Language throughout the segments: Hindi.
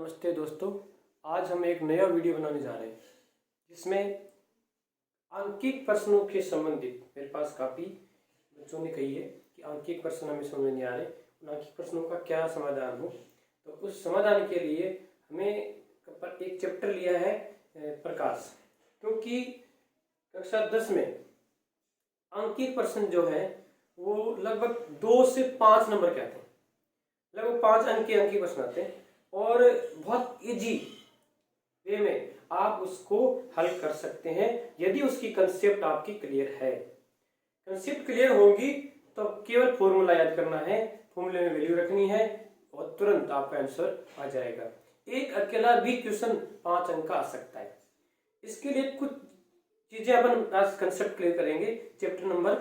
नमस्ते दोस्तों, आज हम एक नया वीडियो बनाने जा रहे हैं जिसमें अंकित प्रश्नों के संबंधित मेरे पास काफ़ी बच्चों ने कही है कि अंकित प्रश्न हमें समझ नहीं आ रहे, उन अंकित प्रश्नों का क्या समाधान हो। तो उस समाधान के लिए हमें एक चैप्टर लिया है प्रकाश, क्योंकि कक्षा 10 में अंकित प्रश्न जो है वो लगभग 2 से 5 नंबर के आते हैं, लगभग 5 अंक के अंकित प्रश्न आते हैं और बहुत इजी वे में आप उसको हल कर सकते हैं यदि उसकी कंसेप्ट आपकी क्लियर है। कंसेप्ट क्लियर होगी तो केवल फॉर्मूला याद करना है, फॉर्मूले में वैल्यू रखनी है और तुरंत आपका आंसर आ जाएगा। एक अकेला भी क्वेश्चन 5 अंक का आ सकता है। इसके लिए कुछ चीजें अपन आज कंसेप्ट क्लियर करेंगे चैप्टर नंबर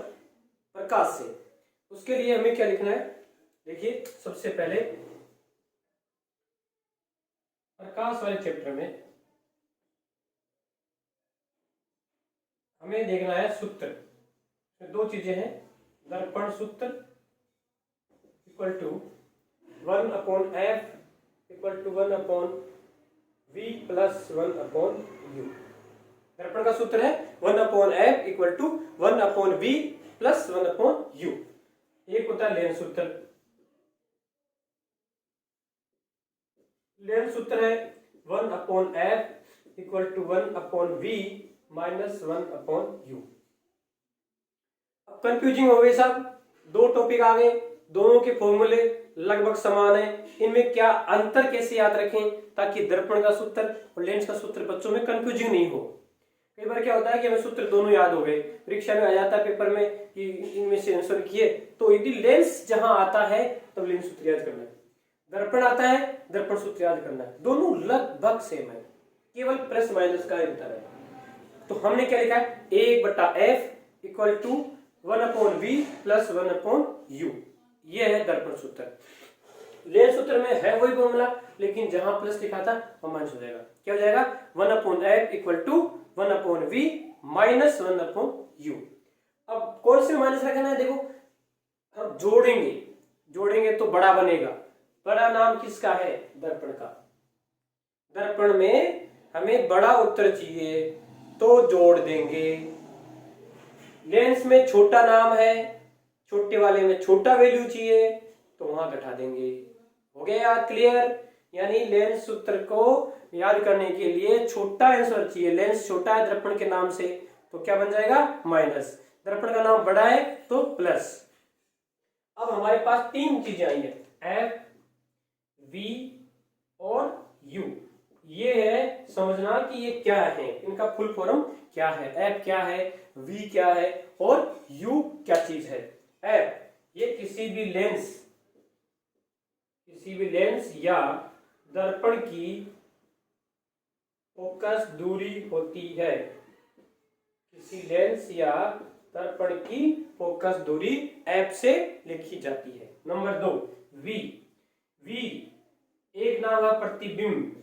प्रकाश से। उसके लिए हमें क्या लिखना है, देखिए सबसे पहले प्रकाश वाले चैप्टर में हमें देखना है सूत्र। दो चीजें हैं, दर्पण सूत्र equal to 1/f equal to 1/v plus 1/u। दर्पण का सूत्र है 1/f equal to 1/v plus 1/u। एक होता है लेंस सूत्र। लेंस सूत्र है 1/f equal to 1/v minus 1/u। अब कंफ्यूजिंग हो गई साहब, दो टॉपिक आ गए, दोनों के फॉर्मूले लगभग समान है, इनमें क्या अंतर कैसे याद रखें ताकि दर्पण का सूत्र और लेंस का सूत्र बच्चों में कंफ्यूजिंग नहीं हो। कई बार क्या होता है कि हमें सूत्र दोनों याद हो गए, परीक्षा में आ जाता है पेपर में कि इनमें से आंसर किए, तो यदि लेंस जहां आता है तब लेंस सूत्र याद करना है, दर्पण आता है दर्पण सूत्र याद करना है। दोनों लगभग सेम है, केवल प्लस माइनस का अंतर है। तो हमने क्या लिखा है 1/f equal to 1/v plus 1/u। ये है दर्पण सूत्र। लेंस सूत्र में है वही फॉर्मूला, लेकिन जहां प्लस लिखा था वहां माइनस हो जाएगा। क्या हो जाएगा 1/f equal to 1/v minus 1/u। अब कौन से माइनस रखना है, देखो हम जोड़ेंगे तो बड़ा बनेगा। बड़ा नाम किसका है, दर्पण का। दर्पण में हमें बड़ा उत्तर चाहिए तो जोड़ देंगे। लेंस में छोटा नाम है, छोटे वाले में छोटा वैल्यू चाहिए तो वहां घटा देंगे। हो गया याद, क्लियर। यानी लेंस सूत्र को याद करने के लिए छोटा आंसर चाहिए। लेंस छोटा है दर्पण के नाम से तो क्या बन जाएगा माइनस, दर्पण का नाम बड़ा है तो प्लस। अब हमारे पास तीन चीजें आई है, एफ, वी और यू। ये है समझना कि ये क्या है, इनका फुल फॉर्म क्या है, एफ क्या है, वी क्या है और यू क्या चीज है। एफ ये किसी भी लेंस या दर्पण की फोकस दूरी होती है। किसी लेंस या दर्पण की फोकस दूरी एफ से लिखी जाती है। नंबर 2 वी एक नाम है प्रतिबिंब,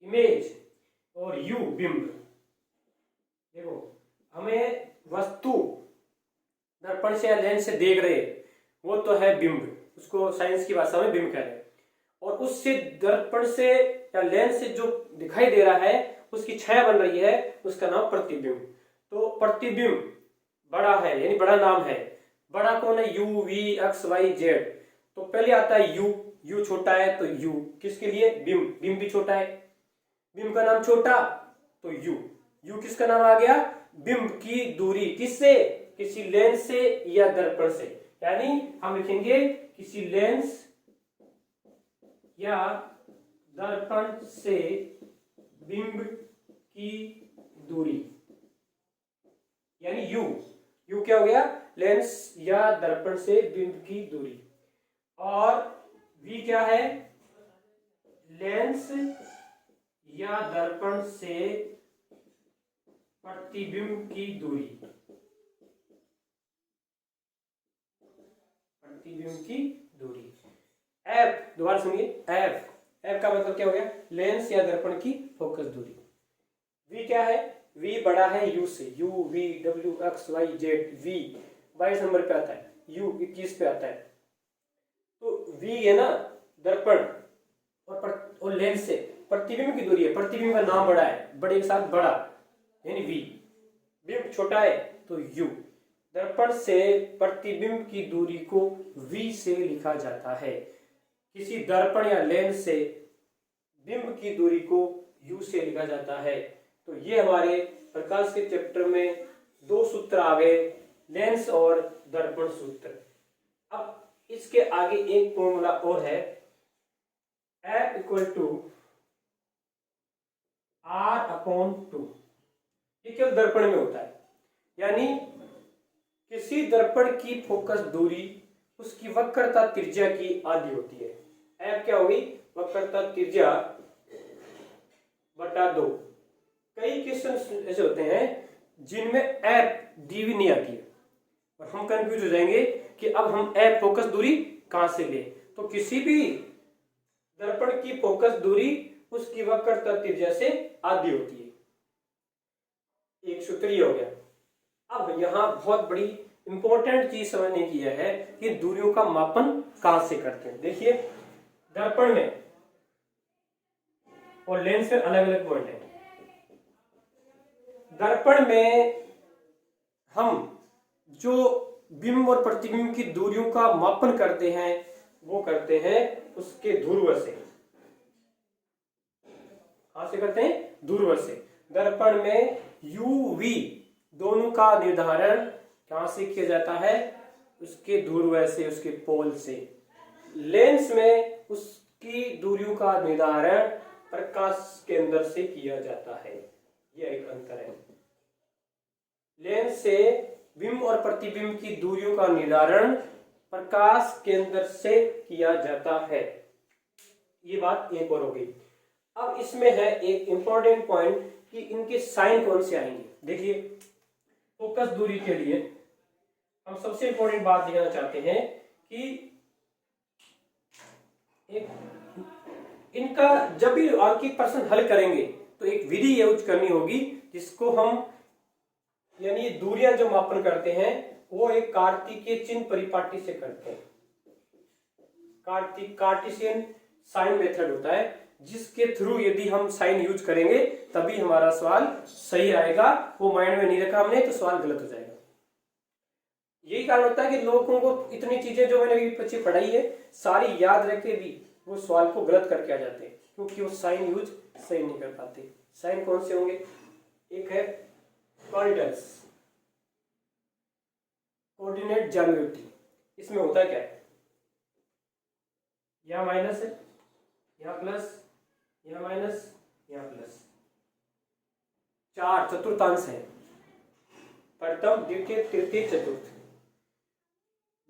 इमेज, और यू बिंब। देखो हमें वस्तु दर्पण से या लेंस से देख रहे वो तो है बिंब, उसको साइंस की भाषा में बिंब कह रहे हैं। और उससे दर्पण से या लेंस से जो दिखाई दे रहा है उसकी छाया बन रही है, उसका नाम प्रतिबिंब। तो प्रतिबिंब बड़ा है यानी बड़ा नाम है। बड़ा कौन है, U V X Y Z. तो पहले आता है यू छोटा है तो यू किसके लिए, बिंब भी छोटा है, बिंब का नाम छोटा तो यू किसका नाम आ गया, बिंब की दूरी किससे, किसी लेंस से या दर्पण से। यानी हम लिखेंगे किसी लेंस या दर्पण से बिंब की दूरी, यानी यू क्या हो गया, लेंस या दर्पण से बिंब की दूरी। और वी क्या है, लेंस या दर्पण से प्रतिबिंब की दूरी, प्रतिबिंब की दूरी। एफ दोबारा सुनिए, एफ का मतलब क्या हो गया, लेंस या दर्पण की फोकस दूरी। वी क्या है, वी बड़ा है यू से, U V W X Y Z. V 22 number पे आता है, यू 21 पे आता है। तो v है ना दर्पण और लेंस से प्रतिबिंब की दूरी है, प्रतिबिंब का नाम बड़ा है, बड़े के साथ बड़ा यानी v, बिंब छोटा है तो u। दर्पण से प्रतिबिंब की दूरी को v से लिखा जाता है। किसी दर्पण या लेंस से बिंब की दूरी को u से लिखा जाता है। तो ये हमारे प्रकाश के चैप्टर में दो सूत्र आ गए, लेंस और दर्पण सूत्र। अब इसके आगे एक फॉर्मूला और है, F इक्वल टू R/2। ये केवल दर्पण में होता है, यानी किसी दर्पण की फोकस दूरी उसकी वक्रता त्रिज्या की आधी होती है। F क्या होगी? वक्रता त्रिज्या बटा 2। कई क्वेश्चन ऐसे होते हैं जिनमें F dv नहीं आती है और हम कंफ्यूज हो जाएंगे कि अब हम F फोकस दूरी कहां से ले। तो किसी भी दर्पण की फोकस दूरी उसकी वक्रता त्रिज्या से आधी होती है। एक सूत्र ये हो गया। अब यहाँ बहुत बड़ी इंपॉर्टेंट चीज समझने की यह है कि दूरियों का मापन कहां से करते हैं। देखिए दर्पण में और लेंस में अलग अलग पॉइंट है। दर्पण में हम जो बिंब और प्रतिबिंब की दूरियों का मापन करते हैं वो करते हैं उसके ध्रुव से। कहां से करते हैं? ध्रुव से। दर्पण में UV दोनों का निर्धारण कहां से किया जाता है? उसके ध्रुव से, उसके पोल से। लेंस में उसकी दूरियों का निर्धारण प्रकाश केंद्र से किया जाता है। यह एक अंतर है। लेंस से बिंब और प्रतिबिंब की दूरियों का निर्धारण प्रकाश केंद्र से किया जाता है। ये बात एक और हो गई। अब इसमें है एक इंपॉर्टेंट पॉइंट कि इनके साइन कौन से आएंगे। देखिए फोकस दूरी के लिए हम सबसे इंपॉर्टेंट बात दिखाना चाहते हैं कि एक इनका जब भी आपकी प्रश्न हल करेंगे तो एक विधि यूज करनी होगी जिसको हम यानी दूरियां जो मापन करते हैं वो एक कार्तिकीय चिन्ह परिपाटी से करते हैं। कार्टेशियन साइन मेथड होता है जिसके थ्रू यदि हम साइन यूज करेंगे तभी हमारा सवाल सही आएगा। वो माइंड में नहीं रखा हमने तो सवाल गलत हो जाएगा। यही कारण होता है कि लोगों को इतनी चीजें जो मैंने अभी पीछे पढ़ाई है सारी याद रख के भी वो सवाल को गलत करके आ जाते हैं क्योंकि वो साइन यूज सही नहीं कर पाते। साइन कौन से होंगे? एक है कॉर्डिनेट्स, कोऑर्डिनेट ज्यामिति। इसमें होता क्या है? यहाँ माइनस है, यहाँ प्लस, यहाँ माइनस, यहाँ प्लस। चार चतुर्थांश है, प्रथम द्वितीय तृतीय चतुर्थ।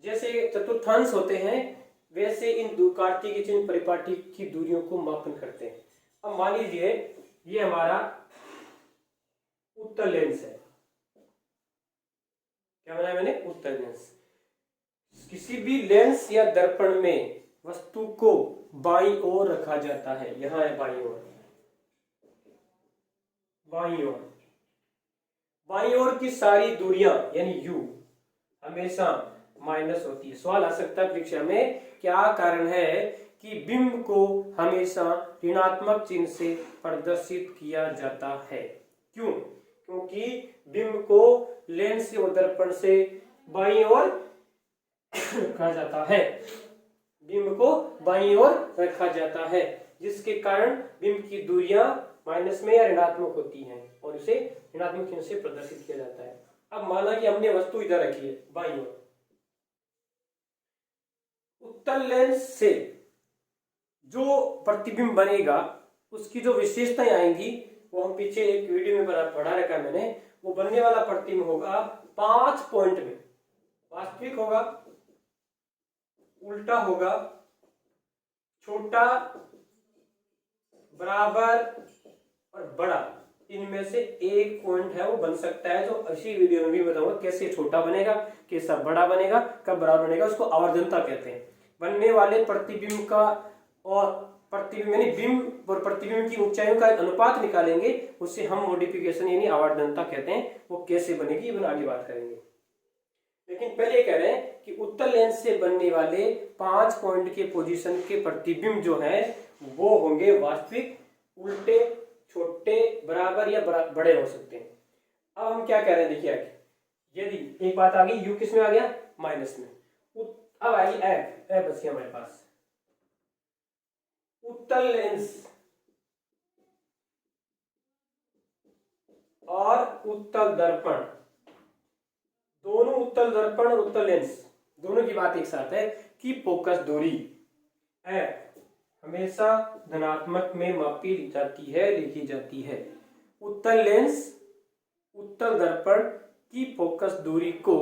जैसे चतुर्थांश होते हैं वैसे इन कार्तिकीय चिन्ह परिपाटी की दूरियों को मापन करते हैं। अब मान लीजिए ये हमारा उत्तल लेंस है। क्या बनाया मैंने? उत्तल लेंस। किसी भी लेंस या दर्पण में वस्तु को बाईं ओर रखा जाता है। यहां है बाईं ओर, बाईं ओर। बाईं ओर की सारी दूरियां यानी u हमेशा माइनस होती है। सवाल आ सकता है परीक्षा में क्या कारण है कि बिंब को हमेशा ऋणात्मक चिन्ह से प्रदर्शित किया जाता है? क्यों? क्योंकि बिंब को लेंस और दर्पण से बाईं ओर रखा जाता है। बिंब को बाईं ओर रखा जाता है जिसके कारण बिंब की दूरियां माइनस में या ऋणात्मक होती हैं और उसे ऋणात्मक चिन्ह से प्रदर्शित किया जाता है। अब माना कि हमने वस्तु इधर रखी है बाईं ओर। उत्तल लेंस से जो प्रतिबिंब बनेगा उसकी जो विशेषताएं आएंगी वो हम पीछे एक वीडियो में पढ़ा रखा है मैंने। वो बनने वाला प्रतिबिंब होगा 5 पॉइंट में। वास्तविक होगा, उल्टा होगा, छोटा, बराबर और बड़ा। इनमें से एक पॉइंट है वो बन सकता है जो इसी वीडियो में भी बताऊंगा कैसे छोटा बनेगा, कैसा बड़ा बनेगा, कब बराबर बनेगा। उसको आवर्धनता कहते हैं। बनने वाले प्रतिबिंब का और प्रतिबिंब यानी बिंब और प्रतिबिंब की ऊंचाइयों का अनुपात निकालेंगे, उससे हम मॉडिफिकेशन यानी आवर्धनता कहते हैं। वो कैसे बनेगी ये आगे बात करेंगे। लेकिन पहले कह रहे हैं कि उत्तल उत्तल लेंस से बनने वाले 5 पॉइंट के पोजीशन के प्रतिबिंब जो है वो होंगे वास्तविक, उल्टे, छोटे, बराबर या बड़े हो सकते हैं। अब हम क्या कह रहे हैं, देखिए आगे, यदि एक बात आ गई, यू किस में आ गया, माइनस में। अब आएगी एफ, एफ बच गया हमारे पास। उत्तल लेंस और उत्तल दर्पण, दोनों उत्तल दर्पण और उत्तल लेंस दोनों की बात एक साथ है कि फोकस दूरी एफ हमेशा धनात्मक में मापी जाती है, लिखी जाती है। उत्तल लेंस, उत्तल दर्पण की फोकस दूरी को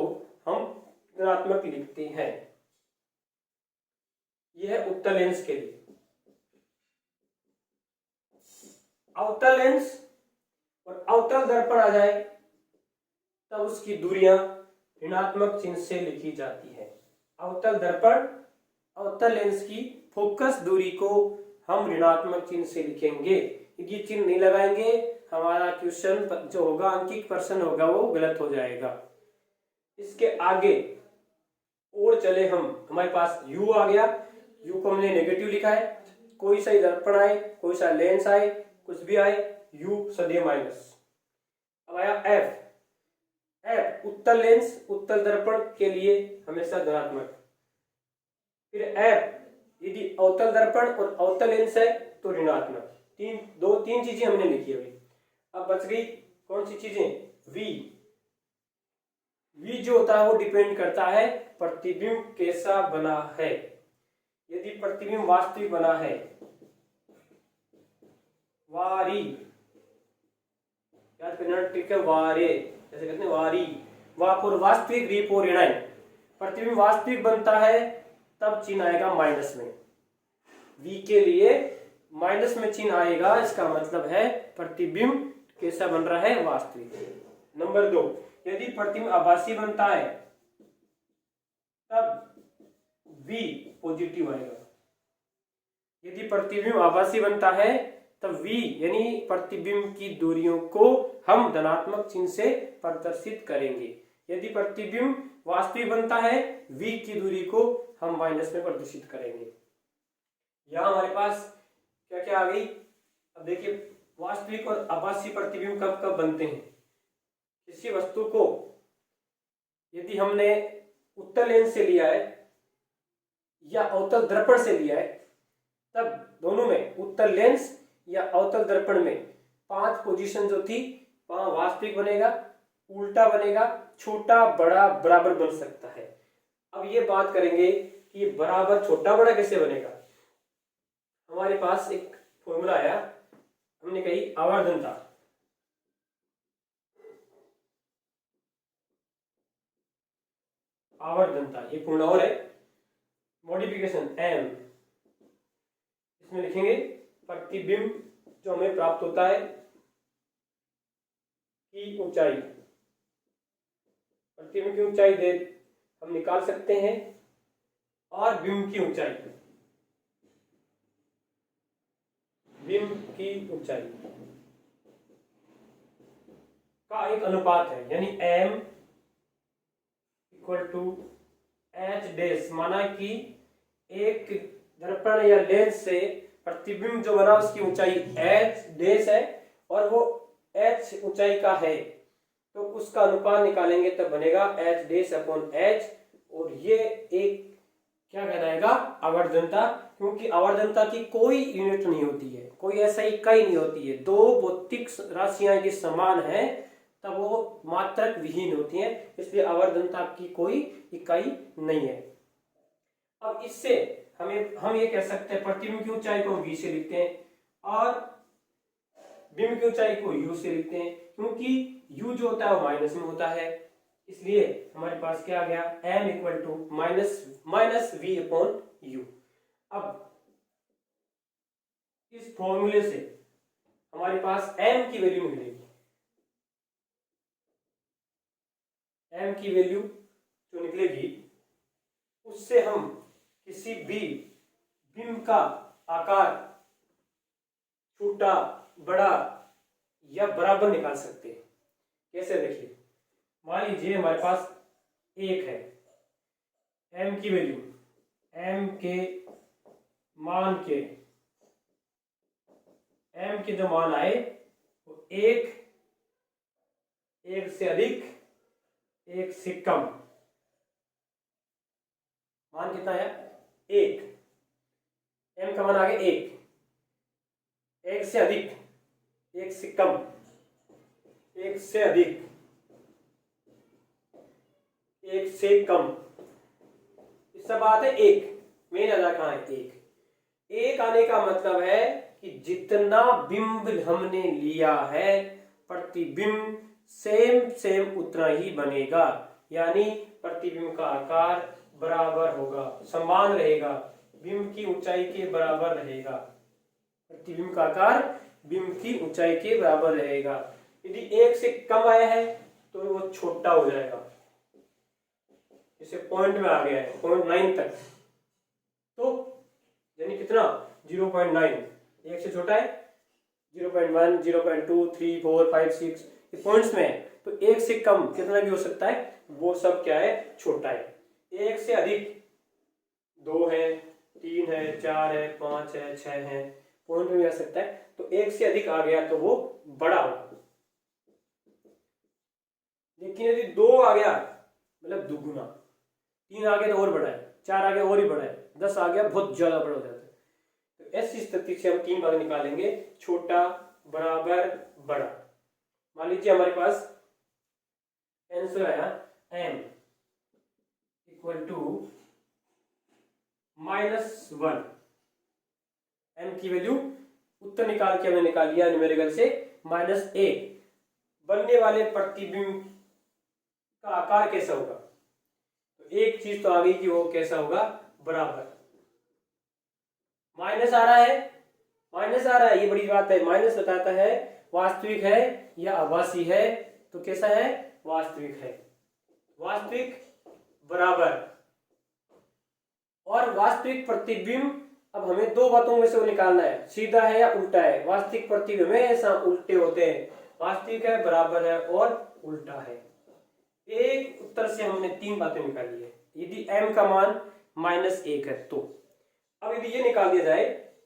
हम धनात्मक लिखते हैं। यह है उत्तल लेंस के लिए। अवतल लेंस और अवतल दर्पण आ जाए तब उसकी दूरियां ऋणात्मक चिन्ह से लिखी जाती है। अवतल दर्पण, अवतल लेंस की फोकस दूरी को हम ऋणात्मक चिन्ह से लिखेंगे। यदि चिन्ह नहीं लगाएंगे हमारा क्वेश्चन जो होगा, अंकित प्रश्न होगा, वो गलत हो जाएगा। इसके आगे और चले हम, हमारे पास u आ गया, u को हमने नेगेटिव लिखा है। कोई सा दर्पण आए, कोई सा लेंस आए, कुछ भी आए, u सदैव माइनस। अब आया f, f उत्तल लेंस, उत्तल दर्पण के लिए हमेशा धनात्मक। फिर f यदि अवतल दर्पण और अवतल लेंस है तो ऋणात्मक। तीन चीजें हमने लिखी अभी। अब बच गई कौन सी चीजें, v। v जो होता है वो डिपेंड करता है प्रतिबिंब कैसा बना है। यदि प्रतिबिंब वास्तविक बना है, वारी, याद करना ठीक है, वारे जैसे कहते हैं वारी, वापुर वास्तविक, रीपो ऋणाय। प्रतिबिंब वास्तविक बनता है तब चिन्ह आएगा माइनस में। v के लिए माइनस में चिन्ह आएगा, इसका मतलब है प्रतिबिंब कैसा बन रहा है, वास्तविक। नंबर 2, यदि प्रतिबिंब आभासी बनता है तब v पॉजिटिव आएगा। यदि प्रतिबिंब आभासी बनता है तब v यानी प्रतिबिंब की दूरियों को हम धनात्मक चिन्ह से प्रदर्शित करेंगे। यदि प्रतिबिंब वास्तविक बनता है v की दूरी को हम माइनस में प्रदर्शित करेंगे। यहां हमारे पास क्या क्या आ गई। अब देखिए वास्तविक और आभासी प्रतिबिंब कब कब बनते हैं। किसी वस्तु को यदि हमने उत्तल लेंस से लिया है या अवतल दर्पण से लिया है तब दोनों में, उत्तल लेंस या अवतल दर्पण में 5 पोजीशन जो थी वहां वास्तविक बनेगा, उल्टा बनेगा, छोटा, बड़ा, बराबर बन सकता है। अब ये बात करेंगे कि बराबर, छोटा, बड़ा कैसे बनेगा। हमारे पास एक फॉर्मूला आया, हमने कही आवर्धनता। आवर्धनता ये फॉर्मूला और है, मॉडिफिकेशन m, इसमें लिखेंगे प्रतिबिंब जो हमें प्राप्त होता है की ऊंचाई, प्रतिबिंब की ऊंचाई दे हम निकाल सकते हैं, और बिंब की ऊंचाई, बिंब की ऊंचाई का एक अनुपात है, यानी m equal to H dash. माना कि एक दर्पण या लेंस से प्रतिबिंब जो बना उसकी ऊंचाई एच डैश है और वो एच ऊंचाई का है, तो उसका अनुपात निकालेंगे तब बनेगा एच डैश अपॉन एच। और ये एक क्या कहलाएगा, आवर्धनता। क्योंकि आवर्धनता की कोई यूनिट नहीं होती है, कोई ऐसा इकाई नहीं होती है। दो भौतिक राशियां यदि समान है तब वो मात्रक विहीन होती हैं, इसलिए आवर्धनता की कोई इकाई नहीं है। अब इससे हम ये कह सकते हैं प्रतिबिंब की ऊंचाई को v से लिखते हैं और बिंब की ऊंचाई को u से लिखते हैं, क्योंकि u जो होता है वो माइनस में होता है। इसलिए हमारे पास क्या आ गया, m equal to minus v upon u। अब इस फॉर्मूले से हमारे पास m की वैल्यू मिलेगी। m की वैल्यू जो निकलेगी उससे हम किसी भी बिंब का आकार छोटा, बड़ा या बराबर निकाल सकते हैं। कैसे, देखिए मान लीजिए हमारे पास एक है, एम की वैल्यू, एम के मान के, एम के जो मान आए वो एक, एक से अधिक, एक से कम। मान कितना है? एक। एम का मान आ गया एक, एक से अधिक, एक से कम, एक से अधिक, एक से कम, इस सब बात है एक। मेन आधार कहाँ है? एक। एक आने का मतलब है कि जितना बिंब हमने लिया है प्रतिबिंब सेम सेम उतना ही बनेगा, यानी प्रतिबिंब का आकार बराबर होगा, समान रहेगा, बिंब की ऊंचाई के बराबर रहेगा। प्रतिबिंब का आकार बिंब की ऊंचाई के बराबर रहेगा। यदि एक से कम आया है तो वो छोटा हो जाएगा, जैसे पॉइंट में आ गया है 0.9 तक, तो यानी कितना? 0.9। एक से छोटा है 0.1, 0.2, 3, 4, 5, 6, ये पॉइंट्स में है। तो एक से कम कितना भी हो सकता है, वो सब क्या है? छोटा है। एक से अधिक 2 है, 3 है, 4 है, 5 है, 6 है, पॉइंट में भी आ सकता है। तो एक से अधिक आ गया तो वो बड़ा होगा। लेकिन यदि 2 आ गया मतलब दुगुना, 3 आ गया तो और बड़ा है, 4 आ गया और ही बड़ा है, 10 आ गया बहुत ज्यादा बड़ा हो जाता है। तो ऐसी स्थिति से हम 3 बातें निकालेंगे, छोटा, बराबर, बड़ा। मान लीजिए हमारे पास आंसर आया m इक्वल टू -1। m की वैल्यू उत्तर निकाल के हमने निकाल लिया न्यूमेरिकल से -1। बनने वाले प्रतिबिंब का आकार कैसा होगा? तो एक चीज तो आ गई कि वो कैसा होगा? बराबर। माइनस आ रहा है, माइनस आ रहा है, ये बड़ी बात है। माइनस बताता है वास्तविक है या आभासी है। तो कैसा है? वास्तविक है। वास्तविक बराबर और वास्तविक प्रतिबिंब। अब हमें 2 बातों में से वो निकालना है, सीधा है या उल्टा है। वास्तविक प्रतिबिंब हमेशा उल्टे होते हैं, वास्तविक है, बराबर है और उल्टा है। एक उत्तर से हमने 3 बातें निकाली है। यदि m का मान -1 है तो अब यदि ये निकाल दिया जाए,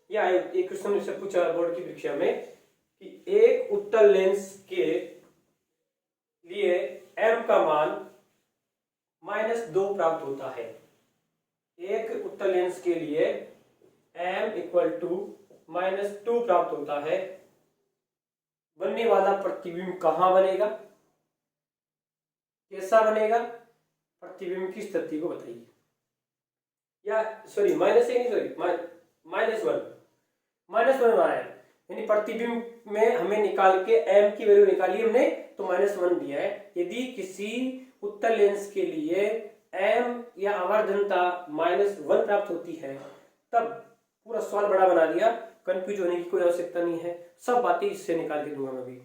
या एक क्वेश्चन से पूछा बोर्ड की परीक्षा में कि एक उत्तल लेंस के लिए m का मान -2 प्राप्त होता है। एक उत्तल लेंस के लिए m इक्वल टू -2 प्राप्त होता है। बनने वाला प्रतिबिंब कहां बनेगा, कैसा बनेगा? प्रतिबिंब की स्थिति को बताइए। या सॉरी -1 नहीं, सॉरी -1 आया है, यानी प्रतिबिंब में हमें निकाल के m की वैल्यू निकाली हमने तो -1 दिया है। यदि किसी उत्तल लेंस के लिए m या आवर्धनता -1 प्राप्त होती है तब पूरा सवाल बड़ा बना दिया, कंफ्यूज होने की कोई आवश्यकता नहीं है, सब बातें इससे निकाल के दूंगा मैं भी।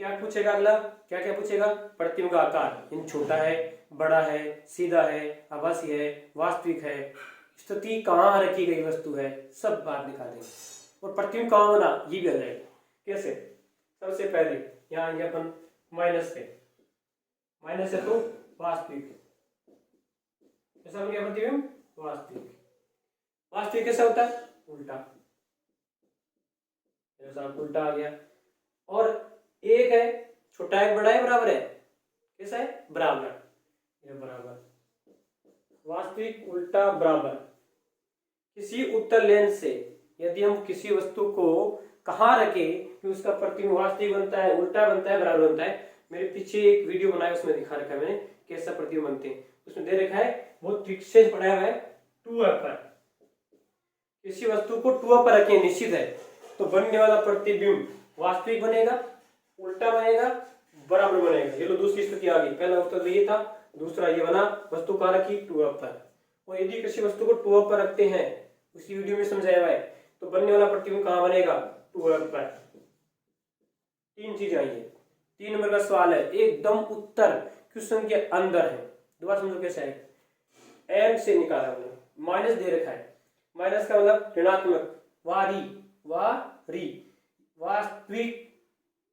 क्या पूछेगा अगला? क्या क्या पूछेगा? प्रतिबिंब का आकार, इन छोटा है, बड़ा है, सीधा है, आभासी है, वास्तविक है, स्थिति कहाँ रखी गई वस्तु है, सब बात निकालेंगे। और प्रतिबिंब कहाँ बना ये भी आ जाएगा। कैसे? सबसे पहले यहाँ आएंगे अपन माइनस है तो वास्तविक, कैसा बन गया प्रतिबिंब? वास्तविक। वास्तविक कैसा होता है? उल्टा, जैसा उल्टा आ गया। और एक है, छोटा है, बड़ा है, बराबर है, कैसा है? बराबर, ये बराबर। वास्तविक, उल्टा, बराबर। किसी उत्तल लेंस से यदि हम किसी वस्तु को कहाँ रखें कि उसका प्रतिबिंब वास्तविक बनता है, उल्टा बनता है, बराबर बनता है। मेरे पीछे एक वीडियो बनाया उसमें दिखा रखा है मैंने कैसा प्रतिबिंब बनते हैं। उसमें दे रखा है, बहुत ट्रिक से पढ़ाया हुआ है, 2 पर। किसी वस्तु को 2 पर रखें निश्चित है तो बनने वाला प्रतिबिंब वास्तविक बनेगा, उल्टा बनेगा, बराबर बनेगा। ये लो दूसरी स्थिति आ गई। पहला उत्तर ये था, दूसरा ये बना, वस्तु कहाँ रखी? 2 पर। और यदि किसी वस्तु को 2 पर रखते हैं, उसी वीडियो में समझाया हुआ है, तो बनने वाला प्रतिबिंब कहाँ बनेगा? 2 पर। 3 चीजें आई है। 3 नंबर का सवाल है, एकदम उत्तर क्वेश्चन के अंदर है। दोबारा समझो कैसा है। एम से निकाला हमने, माइनस दे रखा है, माइनस का मतलब ऋणात्मक, वारी वास्तविक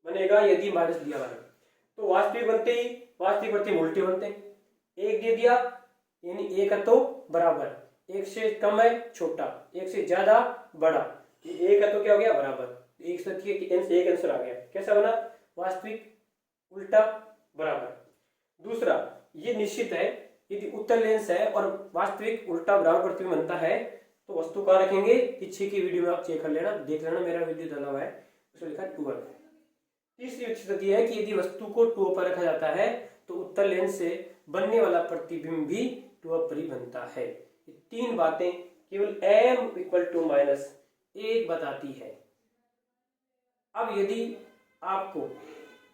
बनेगा यदि माइनस दिया हुआ है। तो वास्तविक बनते ही वास्तविक प्रतिबिंब उल्टे बनते हैं। एक दे दिया यानी एक है तो बराबर, एक से कम है छोटा, एक से ज्यादा बड़ा, ये एक है तो क्या हो गया बराबर, एक से एक आंसर आ गया। कैसा बना, वास्तविक उल्टा बराबर। दूसरा, ये निश्चित है यदि उत्तल लेंस है और वास्तविक उल्टा बराबर प्रतिबिंब बनता है तो वस्तु कहाँ रखेंगे, पीछे की वीडियो में आप चेक कर लेना, देख लेना, मेरा वीडियो डाला हुआ है, उसमें लिखा है टूअर। तीसरी स्थिति है कि यदि वस्तु को टूअर पर रखा जाता है तो उत्तल लेंस से बनने वाला प्रतिबिंब भी टूअर पर ही बनता है। ये तीन बातें केवल m इक्वल टू -1 बताती है। अब यदि आपको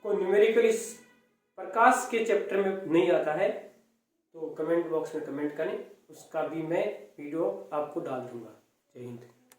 कोई न्यूमेरिकल इस प्रकाश के चैप्टर में नहीं आता है तो कमेंट बॉक्स में कमेंट करें, उसका भी मैं वीडियो आपको डाल दूंगा। जय हिंद।